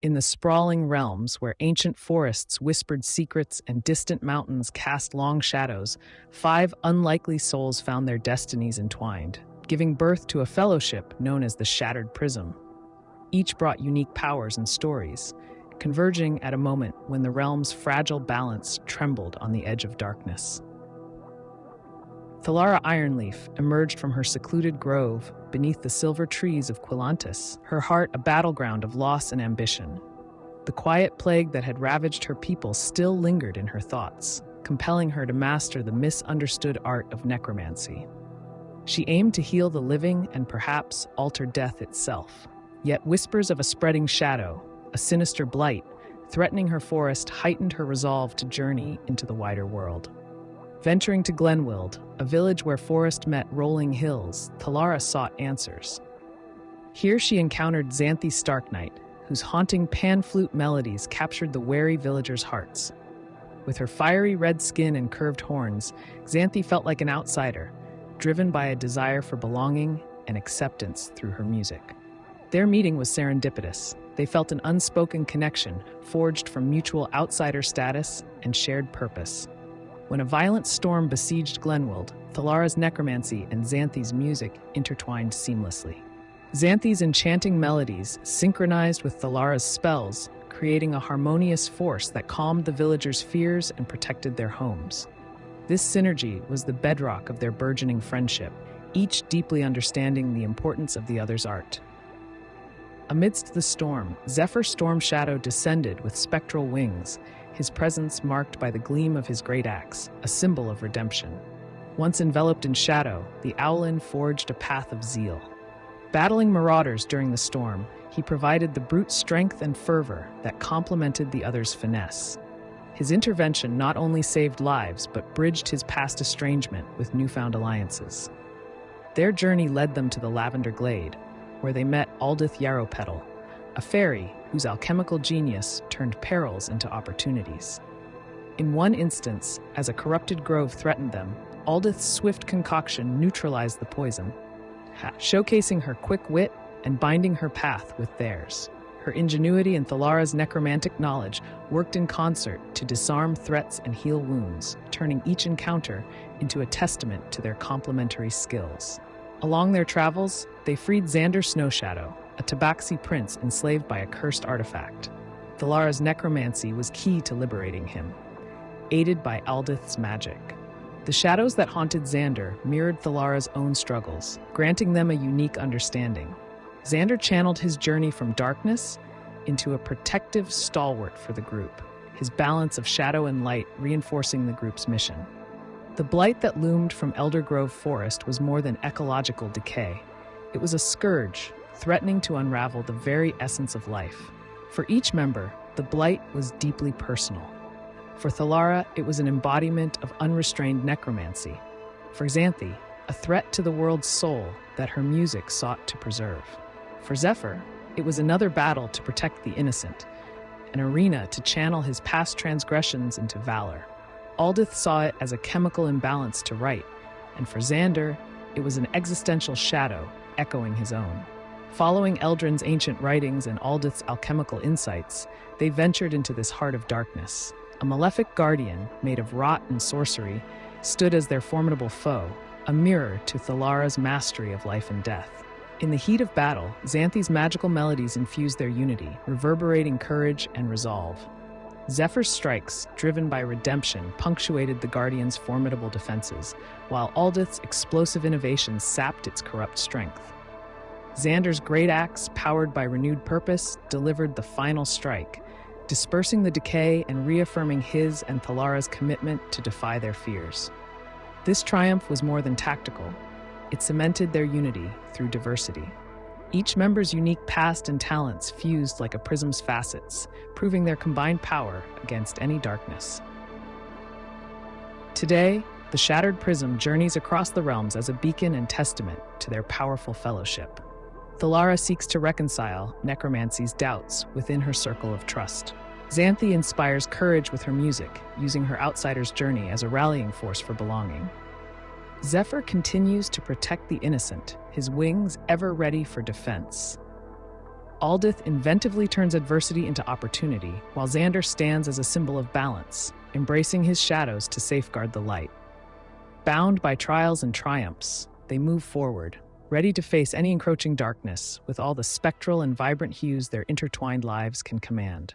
In the sprawling realms where ancient forests whispered secrets and distant mountains cast long shadows, 5 unlikely souls found their destinies entwined, giving birth to a fellowship known as the Shattered Prism. Each brought unique powers and stories, converging at a moment when the realm's fragile balance trembled on the edge of darkness. Thalara Ironleaf emerged from her secluded grove beneath the silver trees of Quilantis, her heart a battleground of loss and ambition. The quiet plague that had ravaged her people still lingered in her thoughts, compelling her to master the misunderstood art of necromancy. She aimed to heal the living and perhaps alter death itself. Yet whispers of a spreading shadow, a sinister blight, threatening her forest heightened her resolve to journey into the wider world. Venturing to Glenwild, a village where forest met rolling hills, Thalara sought answers. Here she encountered Xanthe Starknight, whose haunting pan-flute melodies captured the wary villagers' hearts. With her fiery red skin and curved horns, Xanthe felt like an outsider, driven by a desire for belonging and acceptance through her music. Their meeting was serendipitous. They felt an unspoken connection, forged from mutual outsider status and shared purpose. When a violent storm besieged Glenwild, Thalara's necromancy and Xanthe's music intertwined seamlessly. Xanthe's enchanting melodies synchronized with Thalara's spells, creating a harmonious force that calmed the villagers' fears and protected their homes. This synergy was the bedrock of their burgeoning friendship, each deeply understanding the importance of the other's art. Amidst the storm, Zephyr Stormshadow descended with spectral wings, his presence marked by the gleam of his great axe, a symbol of redemption. Once enveloped in shadow, the Owlin forged a path of zeal. Battling marauders during the storm, he provided the brute strength and fervor that complemented the other's finesse. His intervention not only saved lives, but bridged his past estrangement with newfound alliances. Their journey led them to the Lavender Glade, where they met Aldith Yarrowpetal, a fairy whose alchemical genius turned perils into opportunities. In one instance, as a corrupted grove threatened them, Aldith's swift concoction neutralized the poison, showcasing her quick wit and binding her path with theirs. Her ingenuity and Thalara's necromantic knowledge worked in concert to disarm threats and heal wounds, turning each encounter into a testament to their complementary skills. Along their travels, they freed Xander Snowshadow, a Tabaxi prince enslaved by a cursed artifact. Thalara's necromancy was key to liberating him, aided by Aldith's magic. The shadows that haunted Xander mirrored Thalara's own struggles, granting them a unique understanding. Xander channeled his journey from darkness into a protective stalwart for the group, his balance of shadow and light reinforcing the group's mission. The blight that loomed from Eldergrove Forest was more than ecological decay. It was a scourge, threatening to unravel the very essence of life. For each member, the blight was deeply personal. For Thalara, it was an embodiment of unrestrained necromancy. For Xanthe, a threat to the world's soul that her music sought to preserve. For Zephyr, it was another battle to protect the innocent, an arena to channel his past transgressions into valor. Aldith saw it as a chemical imbalance to right, and for Xander, it was an existential shadow echoing his own. Following Eldrin's ancient writings and Aldith's alchemical insights, they ventured into this heart of darkness. A malefic guardian, made of rot and sorcery, stood as their formidable foe, a mirror to Thalara's mastery of life and death. In the heat of battle, Xanthe's magical melodies infused their unity, reverberating courage and resolve. Zephyr's strikes, driven by redemption, punctuated the Guardian's formidable defenses, while Aldith's explosive innovations sapped its corrupt strength. Xander's great axe, powered by renewed purpose, delivered the final strike, dispersing the decay and reaffirming his and Thalara's commitment to defy their fears. This triumph was more than tactical. It cemented their unity through diversity. Each member's unique past and talents fused like a prism's facets, proving their combined power against any darkness. Today, the Shattered Prism journeys across the realms as a beacon and testament to their powerful fellowship. Thalara seeks to reconcile necromancy's doubts within her circle of trust. Xanthe inspires courage with her music, using her outsider's journey as a rallying force for belonging. Zephyr continues to protect the innocent, his wings ever ready for defense. Aldith inventively turns adversity into opportunity, while Xander stands as a symbol of balance, embracing his shadows to safeguard the light. Bound by trials and triumphs, they move forward, ready to face any encroaching darkness with all the spectral and vibrant hues their intertwined lives can command.